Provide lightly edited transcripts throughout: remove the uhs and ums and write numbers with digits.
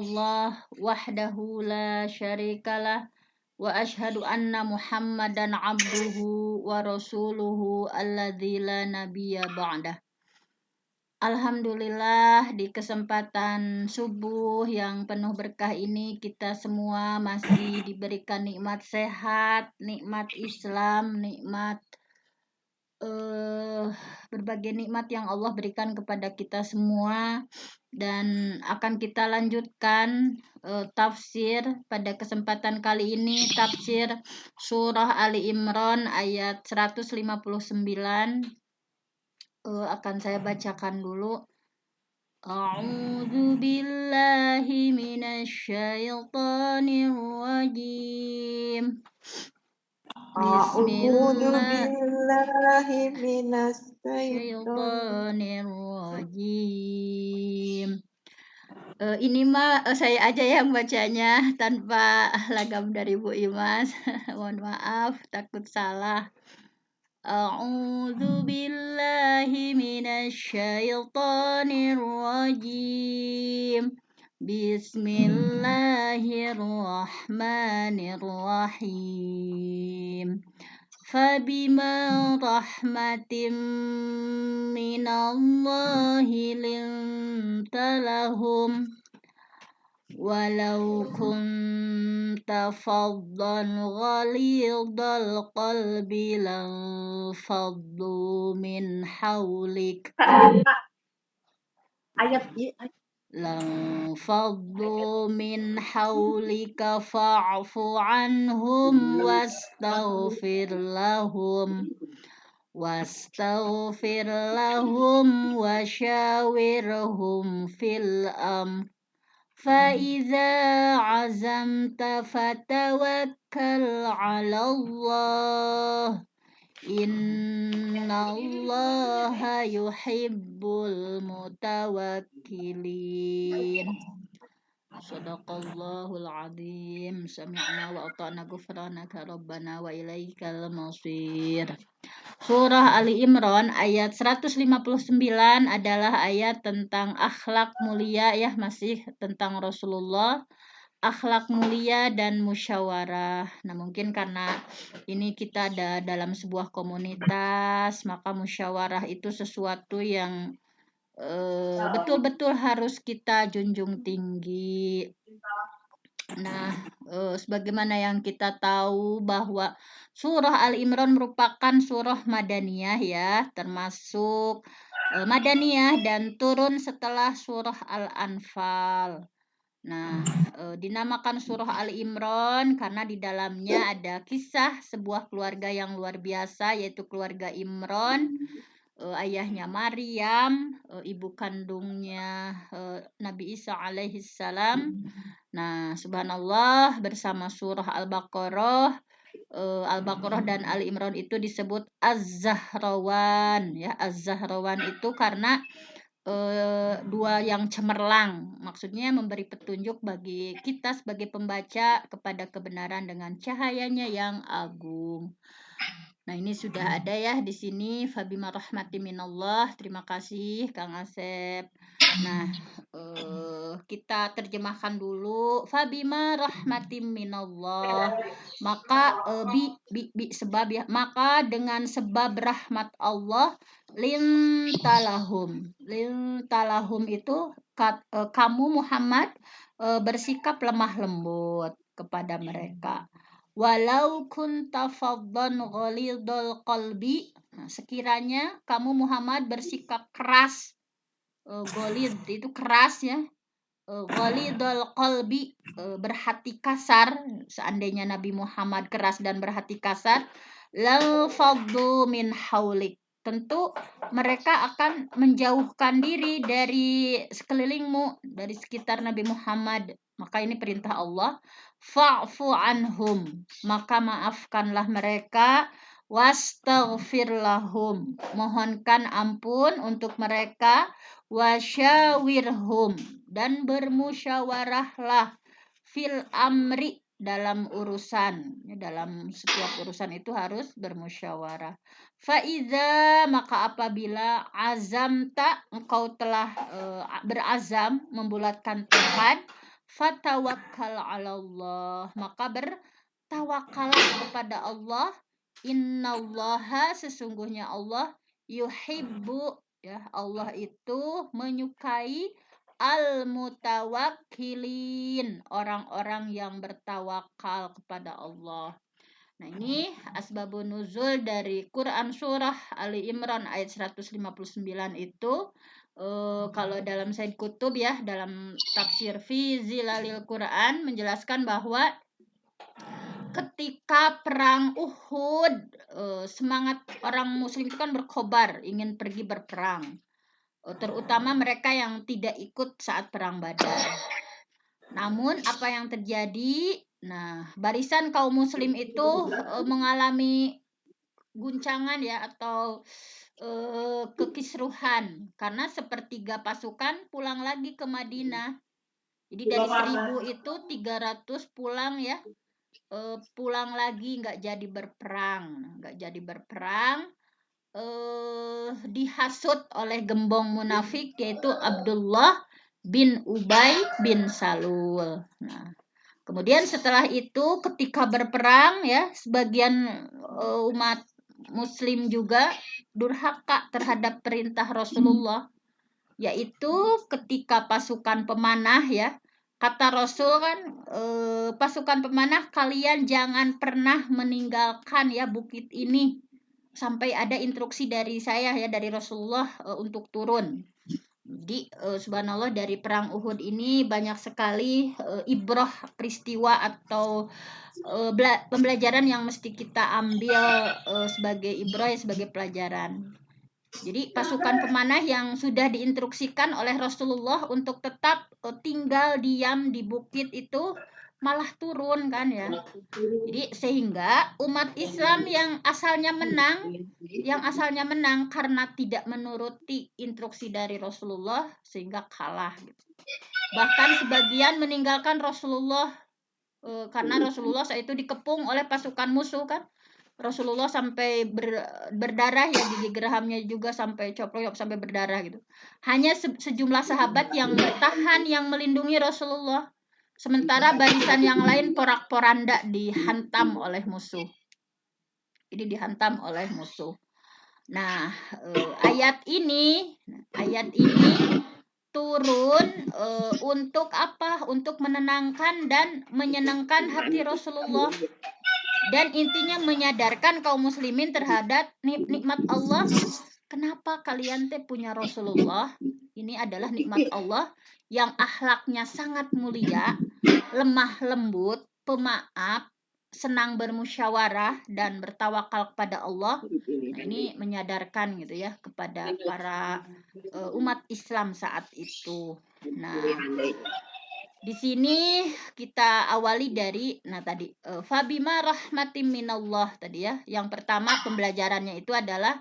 Allah wahdahu la syarikalah wa ashhadu anna Muhammadan abduhu wa rasuluhu alladzi la nabiyya ba'dah. Alhamdulillah di kesempatan subuh yang penuh berkah ini kita semua masih diberikan nikmat sehat, nikmat Islam, nikmat berbagai nikmat yang Allah berikan kepada kita semua, dan akan kita lanjutkan tafsir pada kesempatan kali ini, tafsir surah Ali Imran ayat 159. Akan saya bacakan dulu. A'udzu billahi minasyaitonir rajim. A'udzu billahi Syaitonir rajim. Ini mah saya aja yang bacanya tanpa lagam dari Bu Imas. Mohon maaf, takut salah. A'udzu billahi minasyaitonir rajim. Bismillahirrahmanirrahim. فبما رحمة من الله لنت لهم ولو كنت فظا غليظ القلب لانفضوا من حولك لانفضوا من حولك فاعف عنهم واستغفر لهم وشاورهم في الأمر فإذا عزمت فتوكل على الله Innallaha yuhibbul mutawakkilin. Shadaqallahul azim. Sami'na wa ata'na ghufranaka rabbana wa ilaikal masir. Surah Ali Imran ayat 159 adalah ayat tentang akhlak mulia, ya, masih tentang Rasulullah, akhlak mulia dan musyawarah. Nah, mungkin karena ini kita ada dalam sebuah komunitas, maka musyawarah itu sesuatu yang betul-betul harus kita junjung tinggi. Nah, sebagaimana yang kita tahu bahwa surah Al-Imran merupakan surah Madaniyah, ya, termasuk Madaniyah dan turun setelah surah Al-Anfal. Nah, dinamakan surah Ali Imran karena di dalamnya ada kisah sebuah keluarga yang luar biasa, yaitu keluarga Imran. Ayahnya Maryam, ibu kandungnya Nabi Isa alaihi salam. Nah, subhanallah, bersama surah Al-Baqarah, dan Ali Imran itu disebut Az-Zahrawan, ya. Az-Zahrawan itu karena dua yang cemerlang, maksudnya memberi petunjuk bagi kita sebagai pembaca kepada kebenaran dengan cahayanya yang agung. Nah, ini sudah ada, ya, di sini. Fabima rahmati minallah. Terima kasih Kang Asep. Nah, kita terjemahkan dulu. Fabima rahmati minallah. Maka sebab, ya, maka dengan sebab rahmat Allah, lintalahum itu kamu Muhammad bersikap lemah lembut kepada mereka. Walau kunta faddan ghalidhal qalbi, sekiranya kamu Muhammad bersikap keras, ghalidh itu keras, ya, ghalidhal qalbi, berhati kasar. Seandainya Nabi Muhammad keras dan berhati kasar, lal faddu min haulik, tentu mereka akan menjauhkan diri dari sekelilingmu, dari sekitar Nabi Muhammad. Maka ini perintah Allah, fa'fu anhum, maka maafkanlah mereka, wastaghfir lahum, mohonkan ampun untuk mereka, wasyawirhum, dan bermusyawarahlah, fil amri, dalam urusan. Dalam setiap urusan itu harus bermusyawarah. Faiza, maka apabila azamta, engkau telah berazam, membulatkan tekad, fatawakkal 'alallah, maka bertawakallah kepada Allah. Innallaha, sesungguhnya Allah, yuhibbu, ya, Allah itu menyukai al-mutawakkilin, orang-orang yang bertawakal kepada Allah. Nah, ini asbabun nuzul dari Quran surah Ali Imran ayat 159 itu. Kalau dalam Said Kutub, ya, dalam tafsir fi Zilalil Quran menjelaskan bahwa ketika perang Uhud, semangat orang muslim itu kan berkobar ingin pergi berperang, terutama mereka yang tidak ikut saat perang Badar. Namun apa yang terjadi? Nah, barisan kaum muslim itu mengalami guncangan, ya, atau kekisruhan karena sepertiga pasukan pulang lagi ke Madinah. Jadi dari 1000 itu 300 pulang, ya, pulang lagi, nggak jadi berperang, dihasut oleh gembong munafik yaitu Abdullah bin Ubay bin Salul. Nah, kemudian setelah itu ketika berperang, ya, sebagian umat muslim juga durhaka terhadap perintah Rasulullah, yaitu ketika pasukan pemanah, ya, kata Rasul kan, pasukan pemanah, kalian jangan pernah meninggalkan, ya, bukit ini sampai ada instruksi dari saya, ya, dari Rasulullah untuk turun. Jadi subhanallah, dari perang Uhud ini banyak sekali ibrah, peristiwa atau pembelajaran yang mesti kita ambil sebagai ibrah, ya, sebagai pelajaran. Jadi pasukan pemanah yang sudah diinstruksikan oleh Rasulullah untuk tetap tinggal diam di bukit itu malah turun, kan, ya. Jadi sehingga umat Islam yang asalnya menang karena tidak menuruti instruksi dari Rasulullah sehingga kalah, gitu. Bahkan sebagian meninggalkan Rasulullah karena Rasulullah saat itu dikepung oleh pasukan musuh, kan. Rasulullah sampai berdarah, ya, gigi gerahamnya juga sampai coplok sampai berdarah, gitu. Hanya sejumlah sahabat yang bertahan, yang melindungi Rasulullah. Sementara barisan yang lain porak-poranda dihantam oleh musuh. Jadi dihantam oleh musuh. Nah, ayat ini turun untuk apa? Untuk menenangkan dan menyenangkan hati Rasulullah. Dan intinya menyadarkan kaum muslimin terhadap nikmat Allah. Kenapa kalian punya Rasulullah? Ini adalah nikmat Allah yang akhlaknya sangat mulia, lemah lembut, pemaaf, senang bermusyawarah dan bertawakal kepada Allah. Nah, ini menyadarkan, gitu, ya, kepada para umat Islam saat itu. Nah, di sini kita awali dari tadi fabima rahmatim minallah tadi, ya. Yang pertama pembelajarannya itu adalah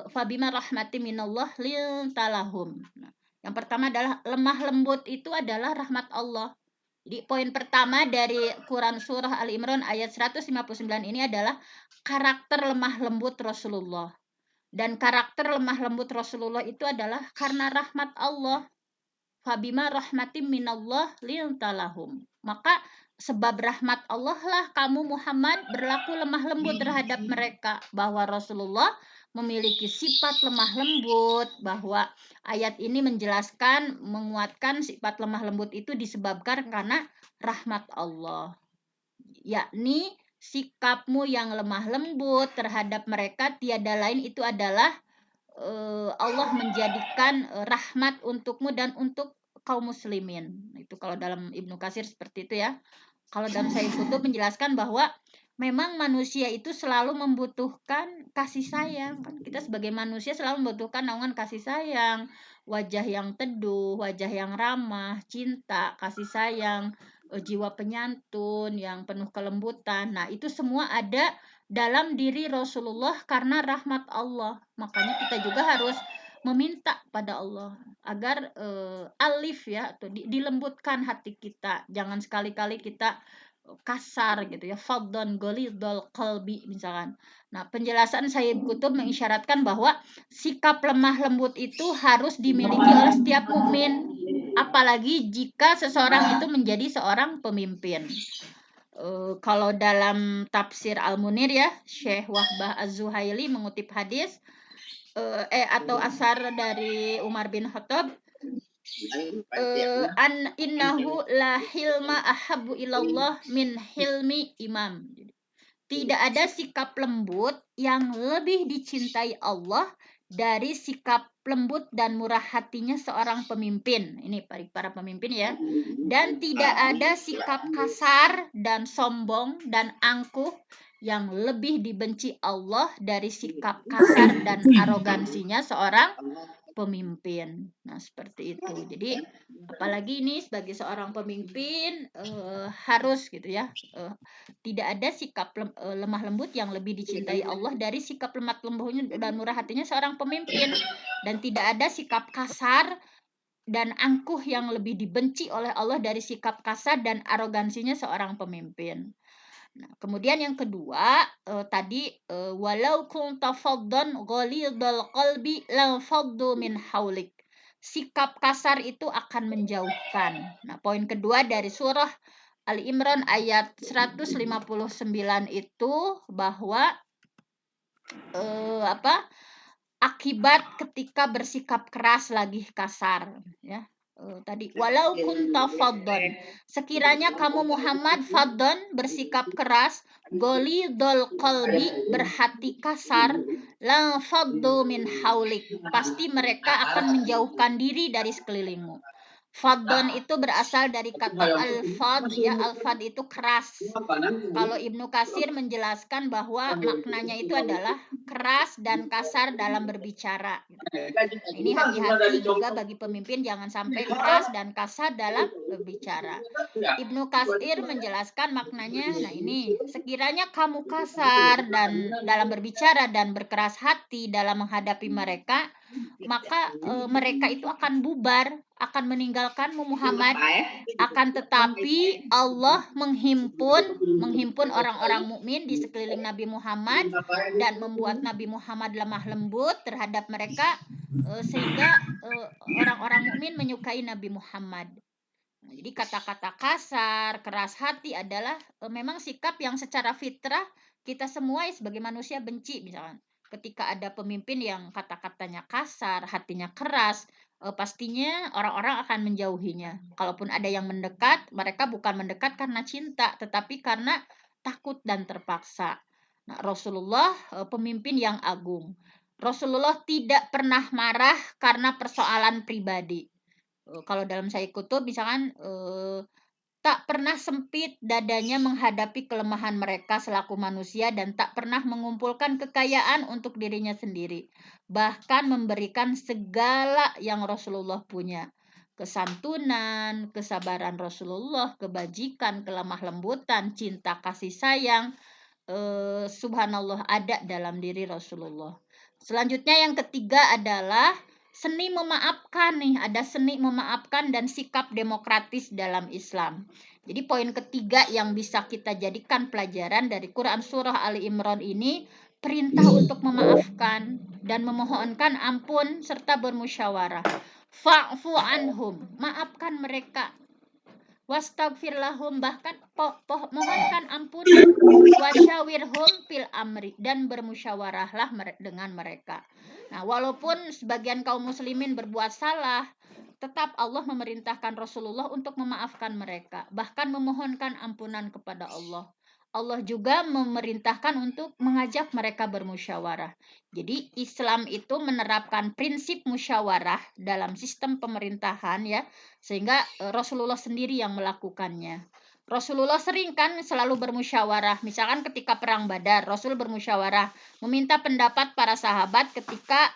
fabima rahmatim minallah lintalahum. Nah, yang pertama adalah lemah lembut itu adalah rahmat Allah. Jadi poin pertama dari Quran surah Ali Imran ayat 159 ini adalah karakter lemah lembut Rasulullah. Dan karakter lemah lembut Rasulullah itu adalah karena rahmat Allah. Fabima rahmatim minallah lintalahum. Maka sebab rahmat Allah lah kamu Muhammad berlaku lemah lembut terhadap mereka. Bahwa Rasulullah memiliki sifat lemah lembut, bahwa ayat ini menjelaskan, menguatkan sifat lemah lembut itu disebabkan karena rahmat Allah. Yakni sikapmu yang lemah lembut terhadap mereka tiada lain itu adalah Allah menjadikan rahmat untukmu dan untuk kaum muslimin. Itu kalau dalam Ibnu Katsir seperti itu, ya. Kalau dalam Said Kutub menjelaskan bahwa memang manusia itu selalu membutuhkan kasih sayang. Kan kita sebagai manusia selalu membutuhkan naungan kasih sayang, wajah yang teduh, wajah yang ramah, cinta, kasih sayang, jiwa penyantun yang penuh kelembutan. Nah, itu semua ada dalam diri Rasulullah karena rahmat Allah. Makanya kita juga harus meminta pada Allah agar alif, ya, atau dilembutkan hati kita. Jangan sekali-kali kita kasar gitu ya, faddon ghalidhal qalbi misalkan. Nah, penjelasan Sayyid Qutb mengisyaratkan bahwa sikap lemah lembut itu harus dimiliki oleh setiap mukmin, apalagi jika seseorang itu menjadi seorang pemimpin. Kalau dalam tafsir Al-Munir ya, Syekh Wahbah Az-Zuhaili mengutip hadis atau asar dari Umar bin Khattab, an innahu la hilma ahabbu ilallah min hilmi imam. Tidak ada sikap lembut yang lebih dicintai Allah dari sikap lembut dan murah hatinya seorang pemimpin. Ini para pemimpin ya. Dan tidak ada sikap kasar dan sombong dan angkuh yang lebih dibenci Allah dari sikap kasar dan arogansinya seorang pemimpin. Nah, seperti itu. Jadi, apalagi ini sebagai seorang pemimpin harus gitu ya. Tidak ada sikap lemah lembut yang lebih dicintai Allah dari sikap lemah lembutnya dan murah hatinya seorang pemimpin, dan tidak ada sikap kasar dan angkuh yang lebih dibenci oleh Allah dari sikap kasar dan arogansinya seorang pemimpin. Nah, kemudian yang kedua tadi walau kunta faddan ghalidhal qalbi la faddu min haulik. Sikap kasar itu akan menjauhkan. Nah, poin kedua dari surah Ali Imran ayat 159 itu bahwa akibat ketika bersikap keras lagi kasar ya. Tadi walau kunta faddan, sekiranya kamu Muhammad faddan bersikap keras, ghalidhal qalbi berhati kasar, la faddu min haulik, pasti mereka akan menjauhkan diri dari sekelilingmu. Faddon itu berasal dari kata al-fad ya, al-fad itu keras. Kalau Ibnu Katsir menjelaskan bahwa maknanya itu adalah keras dan kasar dalam berbicara. Ini hati-hati juga bagi pemimpin, jangan sampai keras dan kasar dalam berbicara. Ibnu Katsir menjelaskan maknanya, nah ini, sekiranya kamu kasar dan dalam berbicara dan berkeras hati dalam menghadapi mereka, maka mereka itu akan bubar, akan meninggalkanmu Muhammad. Akan tetapi Allah menghimpun orang-orang mukmin di sekeliling Nabi Muhammad dan membuat Nabi Muhammad lemah lembut terhadap mereka sehingga orang-orang mukmin menyukai Nabi Muhammad. Nah, jadi kata-kata kasar, keras hati adalah memang sikap yang secara fitrah kita semua sebagai manusia benci. Misalkan ketika ada pemimpin yang kata-katanya kasar, hatinya keras, pastinya orang-orang akan menjauhinya. Kalaupun ada yang mendekat, mereka bukan mendekat karena cinta, tetapi karena takut dan terpaksa. Nah, Rasulullah pemimpin yang agung. Rasulullah tidak pernah marah karena persoalan pribadi. Kalau dalam Sayyid Qutb misalkan tak pernah sempit dadanya menghadapi kelemahan mereka selaku manusia dan tak pernah mengumpulkan kekayaan untuk dirinya sendiri. Bahkan memberikan segala yang Rasulullah punya. Kesantunan, kesabaran Rasulullah, kebajikan, kelemah lembutan, cinta kasih sayang, subhanallah ada dalam diri Rasulullah. Selanjutnya yang ketiga adalah seni memaafkan nih, ada seni memaafkan dan sikap demokratis dalam Islam. Jadi poin ketiga yang bisa kita jadikan pelajaran dari Quran Surah Ali Imran ini, perintah untuk memaafkan dan memohonkan ampun serta bermusyawarah. Fa'fu anhum, maafkan mereka. Wastaghfir lahum, bahkan mohonkan ampunan. Wasyawirhum fil amri, dan bermusyawarahlah dengan mereka. Nah, walaupun sebagian kaum muslimin berbuat salah, tetap Allah memerintahkan Rasulullah untuk memaafkan mereka, bahkan memohonkan ampunan kepada Allah. Allah juga memerintahkan untuk mengajak mereka bermusyawarah. Jadi Islam itu menerapkan prinsip musyawarah dalam sistem pemerintahan ya, sehingga Rasulullah sendiri yang melakukannya. Rasulullah sering kan selalu bermusyawarah. Misalkan ketika perang Badar, Rasul bermusyawarah, meminta pendapat para sahabat ketika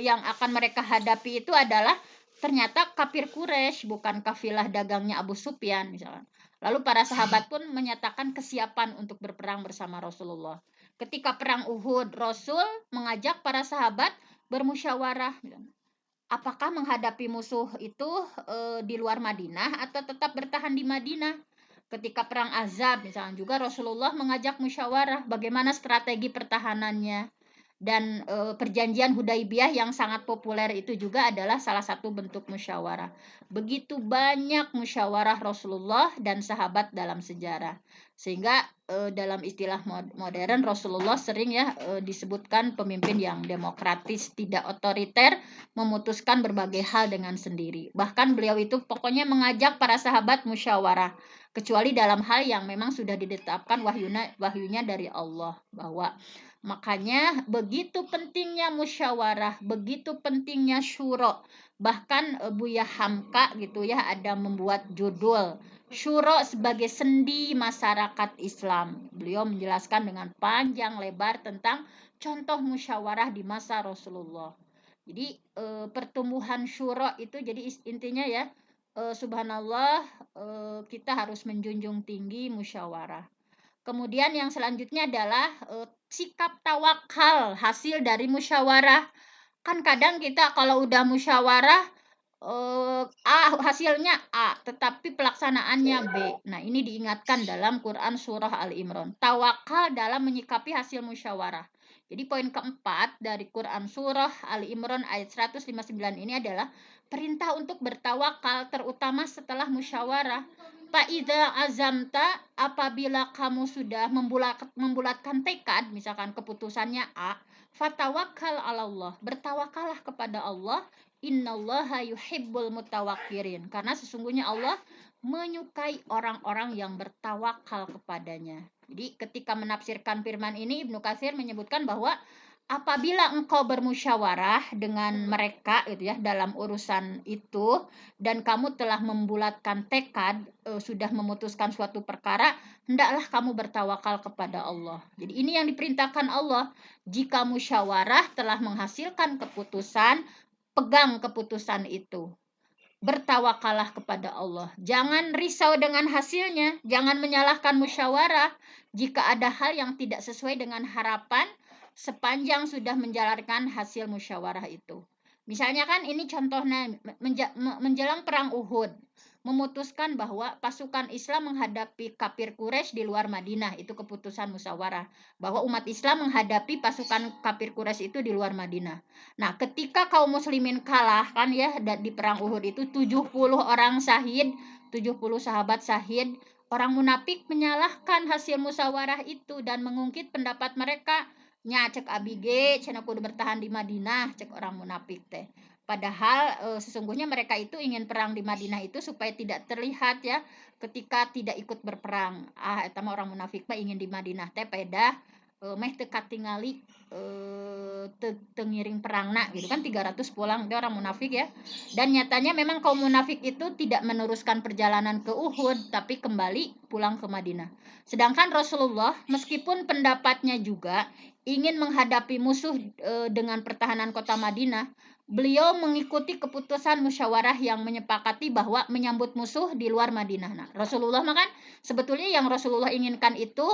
yang akan mereka hadapi itu adalah ternyata kafir Quraisy, bukan kafilah dagangnya Abu Sufyan misalkan. Lalu para sahabat pun menyatakan kesiapan untuk berperang bersama Rasulullah. Ketika perang Uhud, Rasul mengajak para sahabat bermusyawarah. Apakah menghadapi musuh itu di luar Madinah atau tetap bertahan di Madinah? Ketika perang Ahzab misalnya juga Rasulullah mengajak musyawarah bagaimana strategi pertahanannya. Dan perjanjian Hudaibiyah yang sangat populer itu juga adalah salah satu bentuk musyawarah. Begitu banyak musyawarah Rasulullah dan sahabat dalam sejarah. Sehingga dalam istilah modern Rasulullah sering ya disebutkan pemimpin yang demokratis, tidak otoriter, memutuskan berbagai hal dengan sendiri. Bahkan beliau itu pokoknya mengajak para sahabat musyawarah, kecuali dalam hal yang memang sudah ditetapkan wahyunya dari Allah, bahwa makanya begitu pentingnya musyawarah, begitu pentingnya syuro. Bahkan Buya Hamka gitu ya ada membuat judul Syuro sebagai sendi masyarakat Islam. Beliau menjelaskan dengan panjang lebar tentang contoh musyawarah di masa Rasulullah. Jadi pertumbuhan syuro itu jadi intinya ya subhanallah kita harus menjunjung tinggi musyawarah. Kemudian yang selanjutnya adalah sikap tawakal hasil dari musyawarah. Kan kadang kita kalau udah musyawarah hasilnya A, tetapi pelaksanaannya B. Nah, ini diingatkan dalam Quran surah Ali Imran. Tawakal dalam menyikapi hasil musyawarah. Jadi poin keempat dari Quran surah Ali Imran ayat 159 ini adalah perintah untuk bertawakal terutama setelah musyawarah. Fa'idza azamta, apabila kamu sudah membulatkan tekad, misalkan keputusannya A, fatawakkal 'ala Allah, bertawakallah kepada Allah. Innallaha yuhibbul mutawakkirin, karena sesungguhnya Allah menyukai orang-orang yang bertawakal kepadanya. Jadi ketika menafsirkan firman ini Ibnu Katsir menyebutkan bahwa apabila engkau bermusyawarah dengan mereka gitu ya dalam urusan itu dan kamu telah membulatkan tekad sudah memutuskan suatu perkara, hendaklah kamu bertawakal kepada Allah. Jadi ini yang diperintahkan Allah. Jika musyawarah telah menghasilkan keputusan, pegang keputusan itu. Bertawakallah kepada Allah. Jangan risau dengan hasilnya, jangan menyalahkan musyawarah jika ada hal yang tidak sesuai dengan harapan sepanjang sudah menjalankan hasil musyawarah itu. Misalnya kan ini contohnya menjelang perang Uhud, memutuskan bahwa pasukan Islam menghadapi kafir Quraisy di luar Madinah, itu keputusan musyawarah, bahwa umat Islam menghadapi pasukan kafir Quraisy itu di luar Madinah. Nah, ketika kaum muslimin kalah kan ya di perang Uhud itu 70 orang syahid, 70 sahabat syahid, orang munafik menyalahkan hasil musyawarah itu dan mengungkit pendapat mereka. Nya cek abige cenah kudu bertahan di Madinah, cek orang munafik teh. Padahal sesungguhnya mereka itu ingin perang di Madinah itu supaya tidak terlihat ya ketika tidak ikut berperang. Eta mah orang munafik mah ingin di Madinah teh pedah meh teu katingali teu ngiring perangna gitu kan 300 pulang dia orang munafik ya. Dan nyatanya memang kaum munafik itu tidak meneruskan perjalanan ke Uhud tapi kembali pulang ke Madinah. Sedangkan Rasulullah meskipun pendapatnya juga ingin menghadapi musuh dengan pertahanan kota Madinah, beliau mengikuti keputusan musyawarah yang menyepakati bahwa menyambut musuh di luar Madinah. Nah, Rasulullah mah kan sebetulnya yang Rasulullah inginkan itu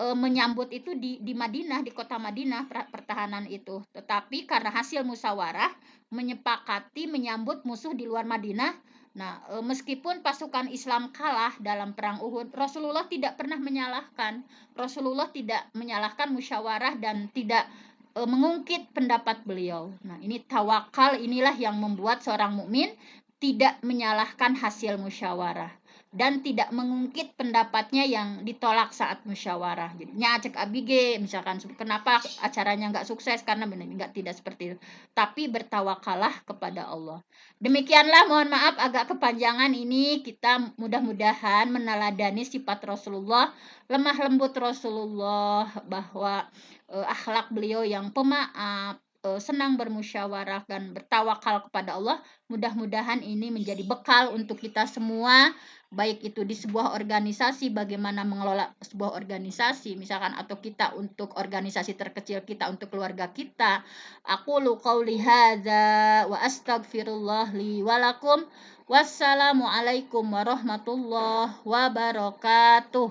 menyambut itu di Madinah, di kota Madinah pertahanan itu. Tetapi karena hasil musyawarah menyepakati menyambut musuh di luar Madinah. Nah, meskipun pasukan Islam kalah dalam perang Uhud, Rasulullah tidak pernah menyalahkan. Rasulullah tidak menyalahkan musyawarah dan tidak mengungkit pendapat beliau. Nah, ini tawakal inilah yang membuat seorang mukmin tidak menyalahkan hasil musyawarah dan tidak mengungkit pendapatnya yang ditolak saat musyawarah. Jadi cek abige misalkan kenapa acaranya nggak sukses karena nggak tidak seperti itu. Tapi bertawakallah kepada Allah. Demikianlah, mohon maaf agak kepanjangan ini, kita mudah-mudahan meneladani sifat Rasulullah, lemah lembut Rasulullah, bahwa akhlak beliau yang pemaaf, senang bermusyawarah dan bertawakal kepada Allah. Mudah-mudahan ini menjadi bekal untuk kita semua, baik itu di sebuah organisasi, bagaimana mengelola sebuah organisasi misalkan, atau kita untuk organisasi terkecil kita, untuk keluarga kita. Aqulu qauli hadza wa astaghfirullah li wa lakum. Wassalamualaikum warahmatullahi wabarakatuh.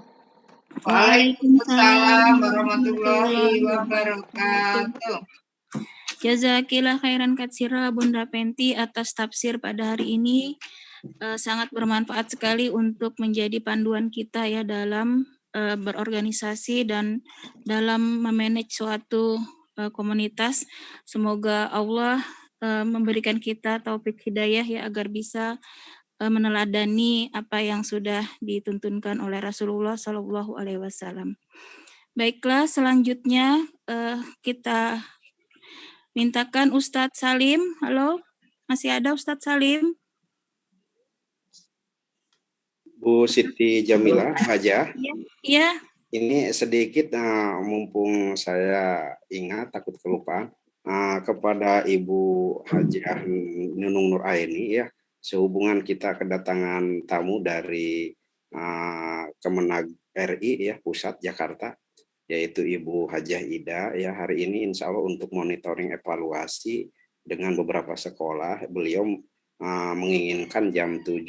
Waalaikumsalam warahmatullahi wabarakatuh. Jazakillah khairan katsira Bunda Penti atas tafsir pada hari ini. sangat bermanfaat sekali untuk menjadi panduan kita ya dalam berorganisasi dan dalam memanage suatu komunitas. Semoga Allah memberikan kita taufik hidayah ya agar bisa meneladani apa yang sudah dituntunkan oleh Rasulullah Shallallahu Alaihi Wasallam. Baiklah, selanjutnya kita mintakan Ustadz Salim. Halo, masih ada Ustadz Salim? Bu Siti Jamila Haja. Iya. Ini sedikit mumpung saya ingat takut kelupaan kepada Ibu Hajah Nunung Nur Aini ya, sehubungan kita kedatangan tamu dari Kemenag RI ya pusat Jakarta, yaitu Ibu Hajah Ida ya. Hari ini insya Allah untuk monitoring evaluasi dengan beberapa sekolah, beliau menginginkan jam 7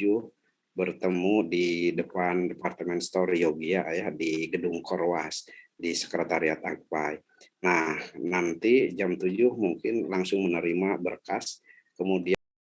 bertemu di depan Departemen Store Yogya ya di Gedung Korwas di Sekretariat Akpai. Nah, nanti jam 7 mungkin langsung menerima berkas, kemudian